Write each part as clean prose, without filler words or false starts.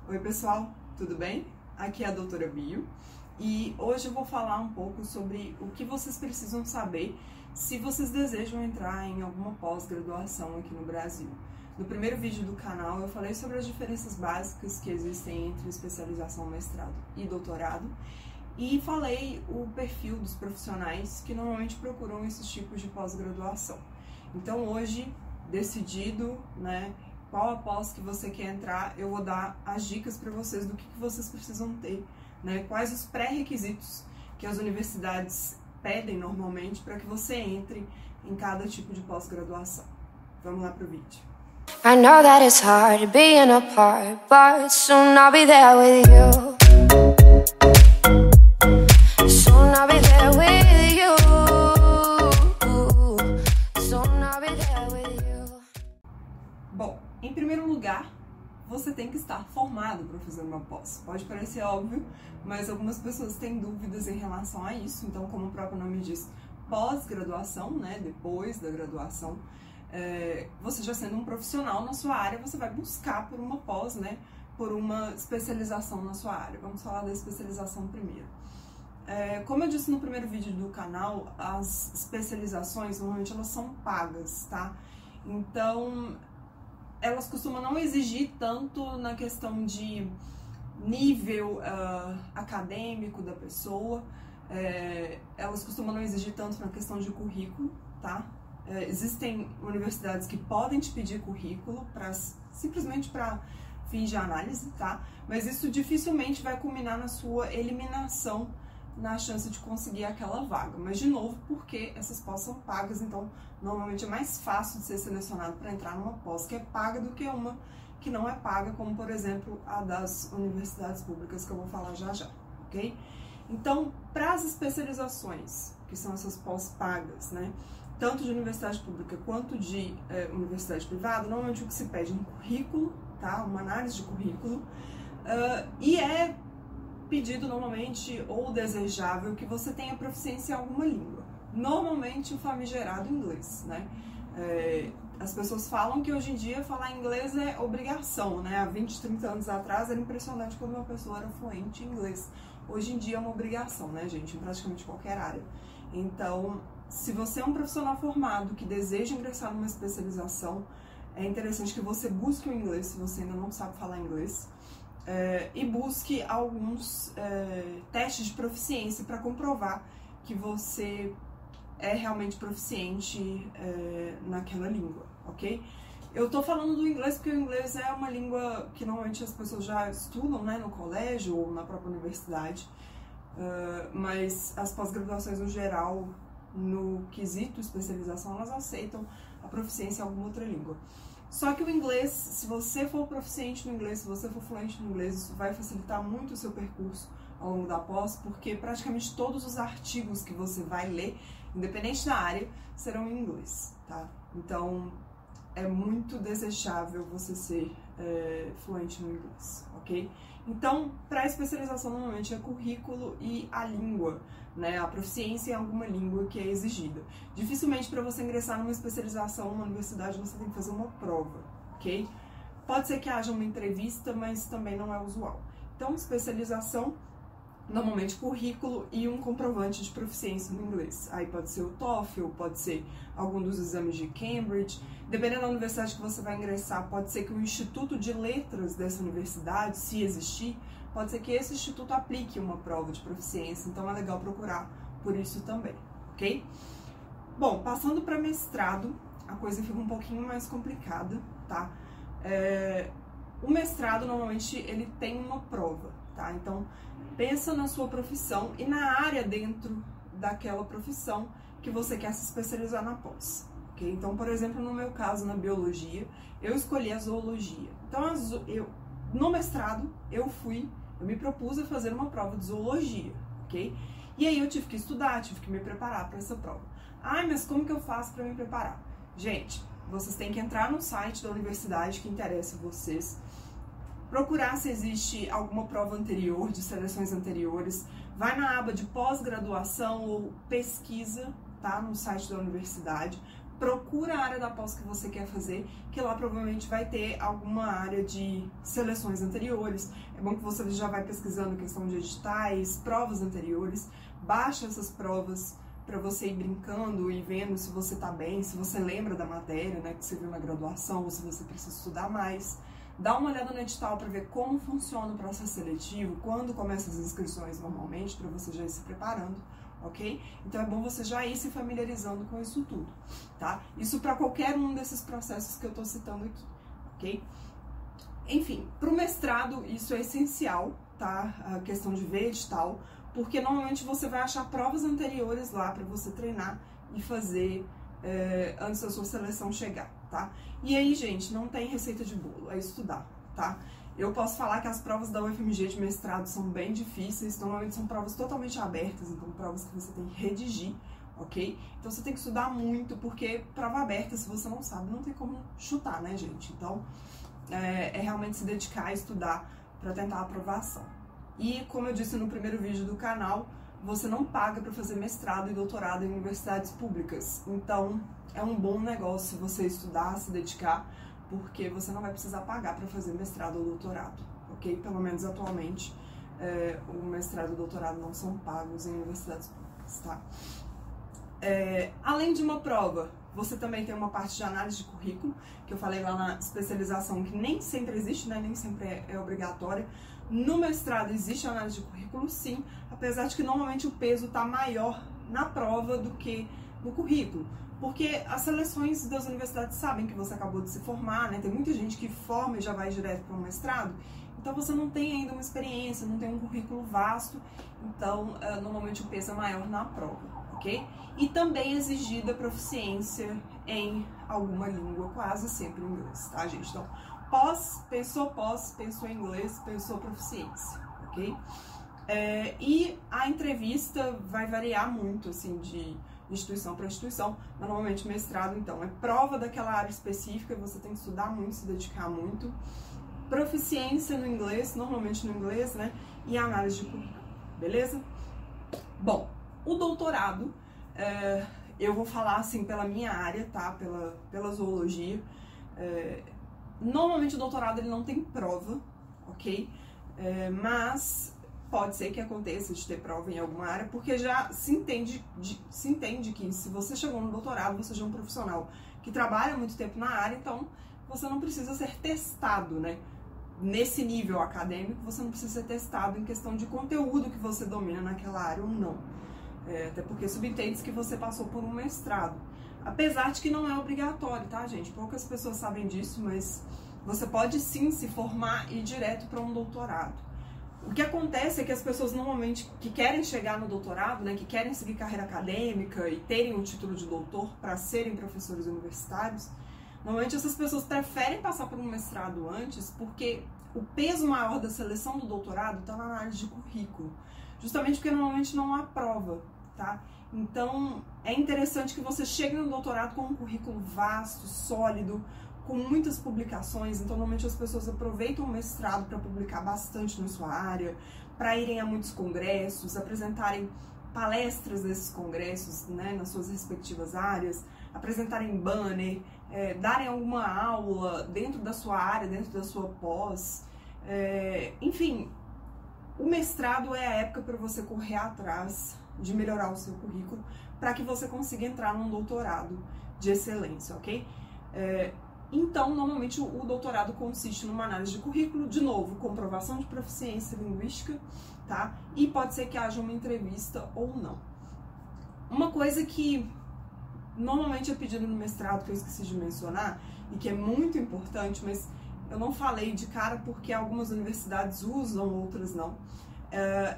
Oi pessoal, tudo bem? Aqui é a doutora Bio e hoje eu vou falar um pouco sobre o que vocês precisam saber se vocês desejam entrar em alguma pós-graduação aqui no Brasil. No primeiro vídeo do canal eu falei sobre as diferenças básicas que existem entre especialização, mestrado e doutorado e falei o perfil dos profissionais que normalmente procuram esses tipos de pós-graduação. Então hoje, decidido, qual a pós que você quer entrar, eu vou dar as dicas para vocês do que vocês precisam ter, quais os pré-requisitos que as universidades pedem normalmente para que você entre em cada tipo de pós-graduação. Vamos lá pro vídeo. I know that it's hard being apart, but soon I'll be there with you. Soon I'll be there with you. Soon I'll be there with you. Bom, em primeiro lugar, você tem que estar formado para fazer uma pós. Pode parecer óbvio, mas algumas pessoas têm dúvidas em relação a isso. Então, como o próprio nome diz, pós-graduação, depois da graduação, você já sendo um profissional na sua área, você vai buscar por uma pós, por uma especialização na sua área. Vamos falar da especialização primeiro. Como eu disse no primeiro vídeo do canal, as especializações, normalmente elas são pagas, tá? Então, elas costumam não exigir tanto na questão de nível acadêmico da pessoa, elas costumam não exigir tanto na questão de currículo, tá? Existem universidades que podem te pedir currículo simplesmente para fins de análise, tá? Mas isso dificilmente vai culminar na sua eliminação na chance de conseguir aquela vaga. Mas, de novo, porque essas pós são pagas, então, normalmente é mais fácil de ser selecionado para entrar numa pós que é paga do que uma que não é paga, como, por exemplo, a das universidades públicas, que eu vou falar já já, ok? Então, para as especializações, que são essas pós pagas, tanto de universidade pública quanto de universidade privada, normalmente o que se pede é um currículo, tá? Uma análise de currículo, e é pedido normalmente ou desejável que você tenha proficiência em alguma língua. Normalmente o famigerado inglês, As pessoas falam que hoje em dia falar inglês é obrigação, Há 20, 30 anos atrás era impressionante quando uma pessoa era fluente em inglês. Hoje em dia é uma obrigação, gente, em praticamente qualquer área. Então, se você é um profissional formado que deseja ingressar numa especialização, é interessante que você busque o inglês, se você ainda não sabe falar inglês, e busque alguns testes de proficiência para comprovar que você é realmente proficiente naquela língua, ok? Eu tô falando do inglês porque o inglês é uma língua que normalmente as pessoas já estudam, no colégio ou na própria universidade, mas as pós-graduações no geral, no quesito especialização, elas aceitam a proficiência em alguma outra língua. Só que o inglês, se você for proficiente no inglês, se você for fluente no inglês, isso vai facilitar muito o seu percurso ao longo da pós, porque praticamente todos os artigos que você vai ler, independente da área, serão em inglês, tá? Então, é muito desejável você ser fluente no inglês, ok? Então, para a especialização, normalmente é currículo e a língua, a proficiência em alguma língua que é exigida. Dificilmente, para você ingressar numa especialização numa universidade, você tem que fazer uma prova, ok? Pode ser que haja uma entrevista, mas também não é usual. Então, especialização, normalmente currículo e um comprovante de proficiência no inglês. Aí pode ser o TOEFL, pode ser algum dos exames de Cambridge. Dependendo da universidade que você vai ingressar, pode ser que o Instituto de Letras dessa universidade, se existir, pode ser que esse instituto aplique uma prova de proficiência, então é legal procurar por isso também, ok? Bom, passando para mestrado, a coisa fica um pouquinho mais complicada, tá? O mestrado, normalmente, ele tem uma prova, tá? Então, pensa na sua profissão e na área dentro daquela profissão que você quer se especializar na pós, ok? Então, por exemplo, no meu caso, na biologia, eu escolhi a zoologia. Então, no mestrado, eu me propus a fazer uma prova de zoologia, ok? E aí eu tive que estudar, tive que me preparar para essa prova. Mas como que eu faço para me preparar? Gente, vocês têm que entrar no site da universidade que interessa a vocês, procurar se existe alguma prova anterior, de seleções anteriores, vai na aba de pós-graduação ou pesquisa, tá? No site da universidade, procura a área da pós que você quer fazer, que lá provavelmente vai ter alguma área de seleções anteriores. É bom que você já vai pesquisando questão de editais, provas anteriores, baixa essas provas para você ir brincando e vendo se você tá bem, se você lembra da matéria, né, que você viu na graduação, ou se você precisa estudar mais. Dá uma olhada no edital para ver como funciona o processo seletivo, quando começam as inscrições normalmente, para você já ir se preparando, ok? Então é bom você já ir se familiarizando com isso tudo, tá? Isso para qualquer um desses processos que eu tô citando aqui, ok? Enfim, para o mestrado isso é essencial, tá? A questão de ver edital, porque normalmente você vai achar provas anteriores lá para você treinar e fazer antes da sua seleção chegar, tá? E aí, gente, não tem receita de bolo, é estudar, tá? Eu posso falar que as provas da UFMG de mestrado são bem difíceis, normalmente são provas totalmente abertas, então provas que você tem que redigir, ok? Então você tem que estudar muito, porque prova aberta, se você não sabe, não tem como chutar, né, gente? Então é realmente se dedicar a estudar para tentar a aprovação. E como eu disse no primeiro vídeo do canal, você não paga para fazer mestrado e doutorado em universidades públicas. Então é um bom negócio você estudar, se dedicar, porque você não vai precisar pagar para fazer mestrado ou doutorado, ok? Pelo menos atualmente o mestrado e o doutorado não são pagos em universidades públicas, tá? Além de uma prova, você também tem uma parte de análise de currículo, que eu falei lá na especialização, que nem sempre existe, né? Nem sempre é obrigatória. No mestrado existe análise de currículo, sim, apesar de que normalmente o peso está maior na prova do que no currículo, porque as seleções das universidades sabem que você acabou de se formar, né? Tem muita gente que forma e já vai direto para o mestrado, então você não tem ainda uma experiência, não tem um currículo vasto, então normalmente o peso é maior na prova, ok? E também é exigida proficiência em alguma língua, quase sempre em inglês, tá, gente? Então, pós, pensou em inglês, pensou proficiência, ok? E a entrevista vai variar muito, assim, de instituição para instituição. Normalmente mestrado, então, é prova daquela área específica, você tem que estudar muito, se dedicar muito. Proficiência no inglês, normalmente no inglês, né? E análise de currículo, beleza? Bom, o doutorado, eu vou falar, assim, pela minha área, tá? Pela zoologia. Normalmente o doutorado ele não tem prova, ok? Mas pode ser que aconteça de ter prova em alguma área, porque já se entende que se você chegou no doutorado, você já é um profissional que trabalha muito tempo na área, então você não precisa ser testado, né? Nesse nível acadêmico, você não precisa ser testado em questão de conteúdo que você domina naquela área ou não. Até porque subentende que você passou por um mestrado. Apesar de que não é obrigatório, tá, gente? Poucas pessoas sabem disso, mas você pode sim se formar e ir direto para um doutorado. O que acontece é que as pessoas normalmente que querem chegar no doutorado, né, que querem seguir carreira acadêmica e terem um título de doutor para serem professores universitários, normalmente essas pessoas preferem passar por um mestrado antes, porque o peso maior da seleção do doutorado está na análise de currículo, justamente porque normalmente não há prova, tá? Então, é interessante que você chegue no doutorado com um currículo vasto, sólido, com muitas publicações. Então, normalmente as pessoas aproveitam o mestrado para publicar bastante na sua área, para irem a muitos congressos, apresentarem palestras desses congressos, né, nas suas respectivas áreas, apresentarem banner, darem alguma aula dentro da sua área, dentro da sua pós. Enfim, o mestrado é a época para você correr atrás de melhorar o seu currículo, para que você consiga entrar num doutorado de excelência, ok? Então, normalmente o doutorado consiste numa análise de currículo, de novo, comprovação de proficiência linguística, tá? E pode ser que haja uma entrevista ou não. Uma coisa que normalmente é pedido no mestrado, que eu esqueci de mencionar, e que é muito importante, mas eu não falei de cara porque algumas universidades usam, outras não,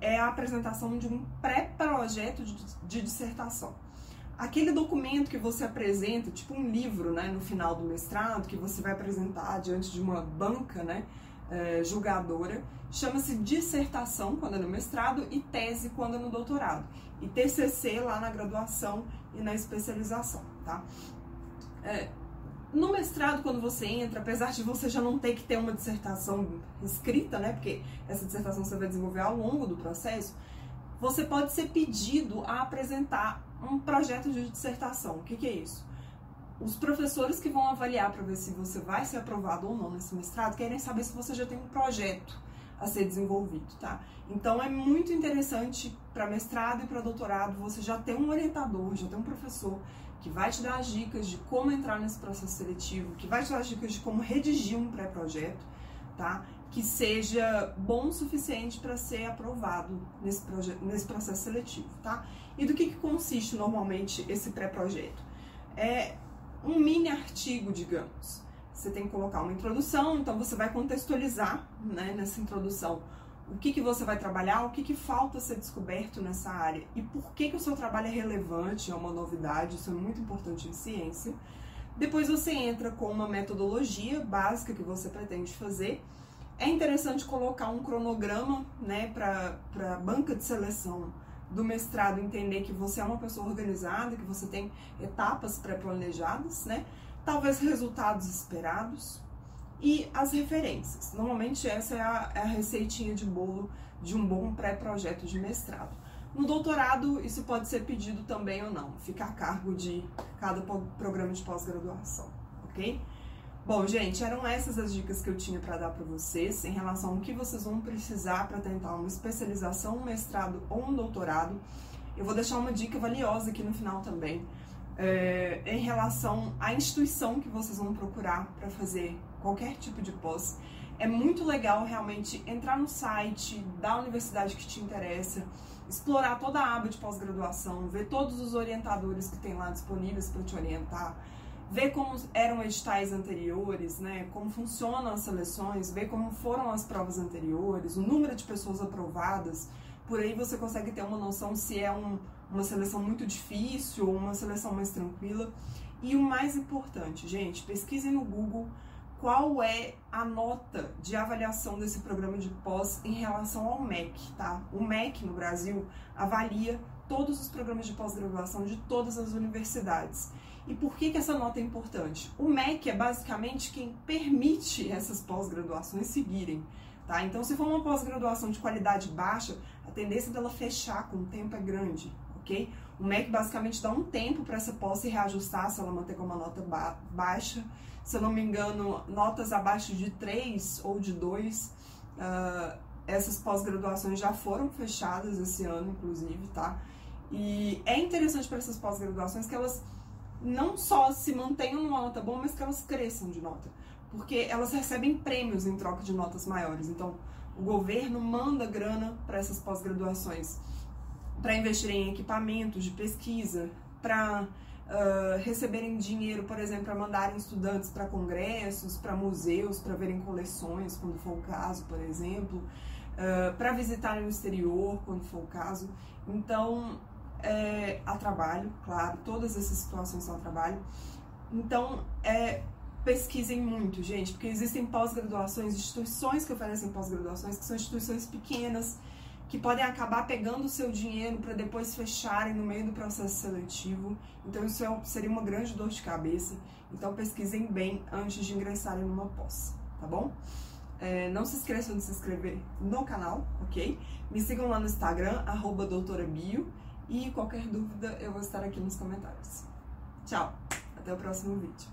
é a apresentação de um pré-projeto de dissertação. Aquele documento que você apresenta, tipo um livro, né, no final do mestrado, que você vai apresentar diante de uma banca, né, julgadora, chama-se dissertação quando é no mestrado e tese quando é no doutorado. E TCC lá na graduação e na especialização, tá? No mestrado, quando você entra, apesar de você já não ter que ter uma dissertação escrita, né, porque essa dissertação você vai desenvolver ao longo do processo, você pode ser pedido a apresentar um projeto de dissertação. O que é isso? os professores que vão avaliar para ver se você vai ser aprovado ou não nesse mestrado querem saber se você já tem um projeto a ser desenvolvido, tá? Então é muito interessante para mestrado e para doutorado você já ter um orientador, já ter um professor que vai te dar as dicas de como entrar nesse processo seletivo, que vai te dar as dicas de como redigir um pré-projeto, tá? Que seja bom o suficiente para ser aprovado nesse processo seletivo, tá? E do que consiste normalmente esse pré-projeto? É um mini artigo, digamos. Você tem que colocar uma introdução, então você vai contextualizar, né, nessa introdução o que você vai trabalhar, o que falta ser descoberto nessa área e por que o seu trabalho é relevante, é uma novidade, isso é muito importante em ciência. Depois você entra com uma metodologia básica que você pretende fazer. É interessante colocar um cronograma, né, para a banca de seleção do mestrado entender que você é uma pessoa organizada, que você tem etapas pré-planejadas, né? Talvez resultados esperados e as referências. Normalmente essa é a receitinha de bolo de um bom pré-projeto de mestrado. No doutorado isso pode ser pedido também ou não, fica a cargo de cada programa de pós-graduação, ok? Bom, gente, eram essas as dicas que eu tinha para dar para vocês em relação ao que vocês vão precisar para tentar uma especialização, um mestrado ou um doutorado. Eu vou deixar uma dica valiosa aqui no final também, em relação à instituição que vocês vão procurar para fazer qualquer tipo de pós. É muito legal realmente entrar no site da universidade que te interessa, explorar toda a aba de pós-graduação, ver todos os orientadores que tem lá disponíveis para te orientar, ver como eram editais anteriores, né, como funcionam as seleções, ver como foram as provas anteriores, o número de pessoas aprovadas. Por aí você consegue ter uma noção se é uma seleção muito difícil ou uma seleção mais tranquila. E o mais importante, gente, pesquisem no Google qual é a nota de avaliação desse programa de pós em relação ao MEC, tá? O MEC no Brasil avalia todos os programas de pós-graduação de todas as universidades. E por que essa nota é importante? O MEC é basicamente quem permite essas pós-graduações seguirem, tá? Então, se for uma pós-graduação de qualidade baixa, a tendência dela fechar com o tempo é grande, ok? O MEC basicamente dá um tempo para essa pós se reajustar, se ela manter com uma nota baixa. Se eu não me engano, notas abaixo de 3 ou de 2, essas pós-graduações já foram fechadas esse ano, inclusive, tá? E é interessante para essas pós-graduações que elas não só se mantenham numa nota boa, mas que elas cresçam de nota, porque elas recebem prêmios em troca de notas maiores. Então, o governo manda grana para essas pós-graduações, para investirem em equipamentos de pesquisa, para receberem dinheiro, por exemplo, para mandarem estudantes para congressos, para museus, para verem coleções, quando for o caso, por exemplo, para visitarem o exterior, quando for o caso. Então, a trabalho, claro, todas essas situações são a trabalho. Então, pesquisem muito, gente, porque existem pós-graduações, instituições que oferecem pós-graduações, que são instituições pequenas, que podem acabar pegando o seu dinheiro para depois fecharem no meio do processo seletivo. Então isso seria uma grande dor de cabeça. Então pesquisem bem antes de ingressarem numa pós, tá bom? Não se esqueçam de se inscrever no canal, ok? Me sigam lá no Instagram, @doutorabio, e qualquer dúvida eu vou estar aqui nos comentários. Tchau, até o próximo vídeo.